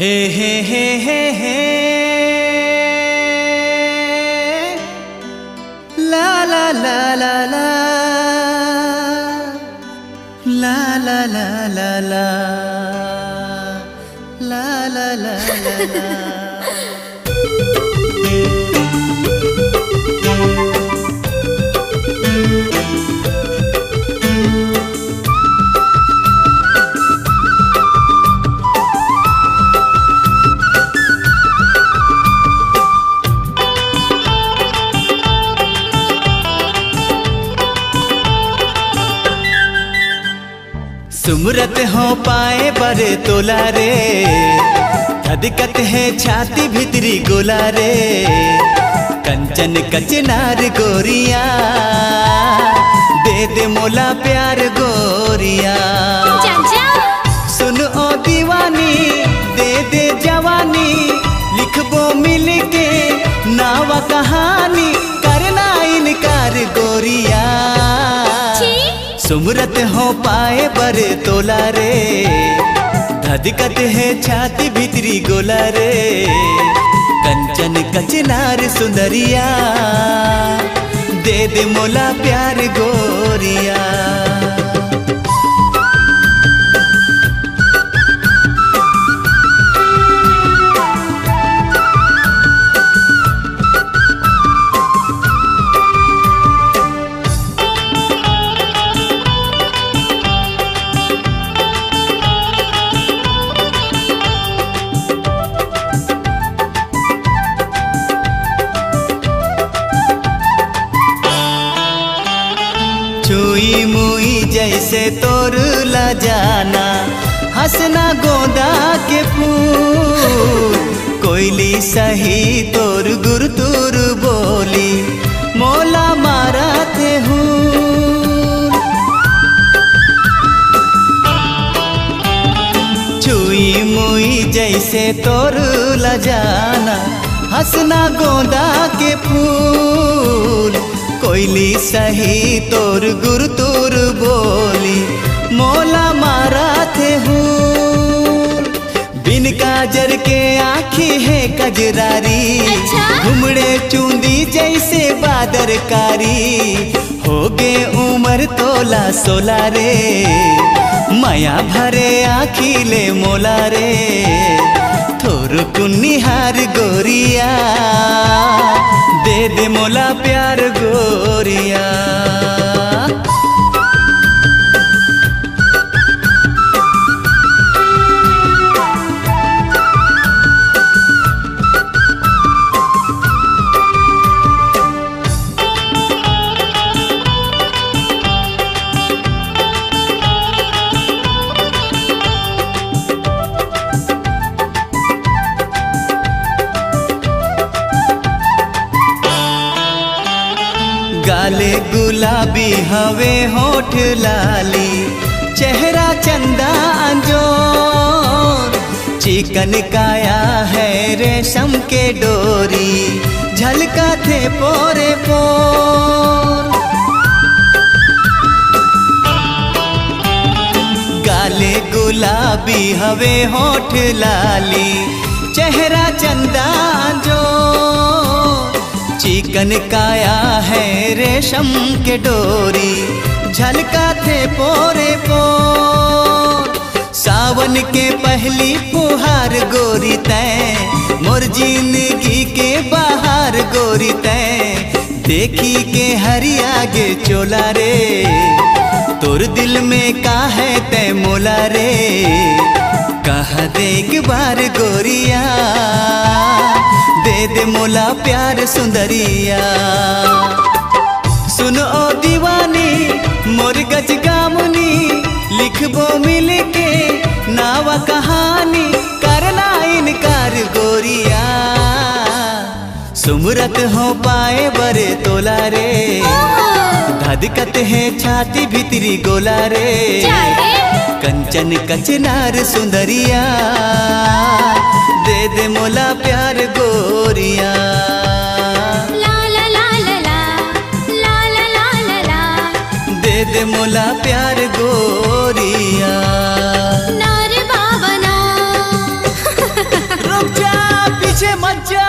हे हे हे हे हे ला ला ला ला ला ला ला ला ला ला ला ला ला ला सुमरत हो पाए बरे तोला रे, धधकत है छाती भीतरी गोला रे। कंचन कचनार गोरिया, दे दे मोला प्यार गोरिया। सुन ओ दीवानी, दे दे जवानी, लिखबो मिलके नावा कहानी, करना इनकार गोरिया। सुमरत हो पाए बरे तोला रे, धधकत है छाती भीतरी गोला रे। कंचन कचनार सुंदरिया, दे दे मोला प्यार गोरिया। छुई मुई जैसे तोर ला जाना, हंसना गोदा के फूल। कोयली सही तोर गुरतुर बोली, मोला मारा थे हूँ। छुई मुई जैसे तोर ला जाना, हंसना गोदा के फूल। कोयली सही तोर गुरतुर बोली, मोला मारा थे हूँ। बिन काजर के आँखी है कजरारी, घुमड़े चूंदी जैसे बादरकारी। हो गे उमर तोला सोला रे, माया भरे आँखी ले मोला रे। थोर कुन्निहार गोरिया, दे दे मोला प्यार गोरिया। गाले गुलाबी हवे होठ लाली, चेहरा चंदा अंजोर। चिकन काया है रेशम के डोरी, झलका थे पोरे पोर। गाले गुलाबी हवे होठ लाली, चेहरा चंदा अंजोर। चिकन काया है रेशम के डोरी, झलका थे पोरे पोर। सावन के पहली फुहार गोरी तैं, मोर जिंदगी के बाहर गोरी तैं। देखी के हरिया गे चोला रे, तोर दिल में का है तै मोला रे। कहा देख बार गोरिया, दे दे मोला प्यार सुंदरिया। सुन ओ दीवानी, मोर गज गामुनी, लिखबो मिलके नावा कहानी, करना इनकार गोरिया। सुमरत हो पाए बरे तोला रे, धधकत है छाती भीतरी गोला रे। कंचन कचनार सुंदरिया, दे दे मोला प्यार गोरिया। ला ला ला ला ला ला ला ला ला, दे दे मोला प्यार गोरिया। नारे बाबा ना मजा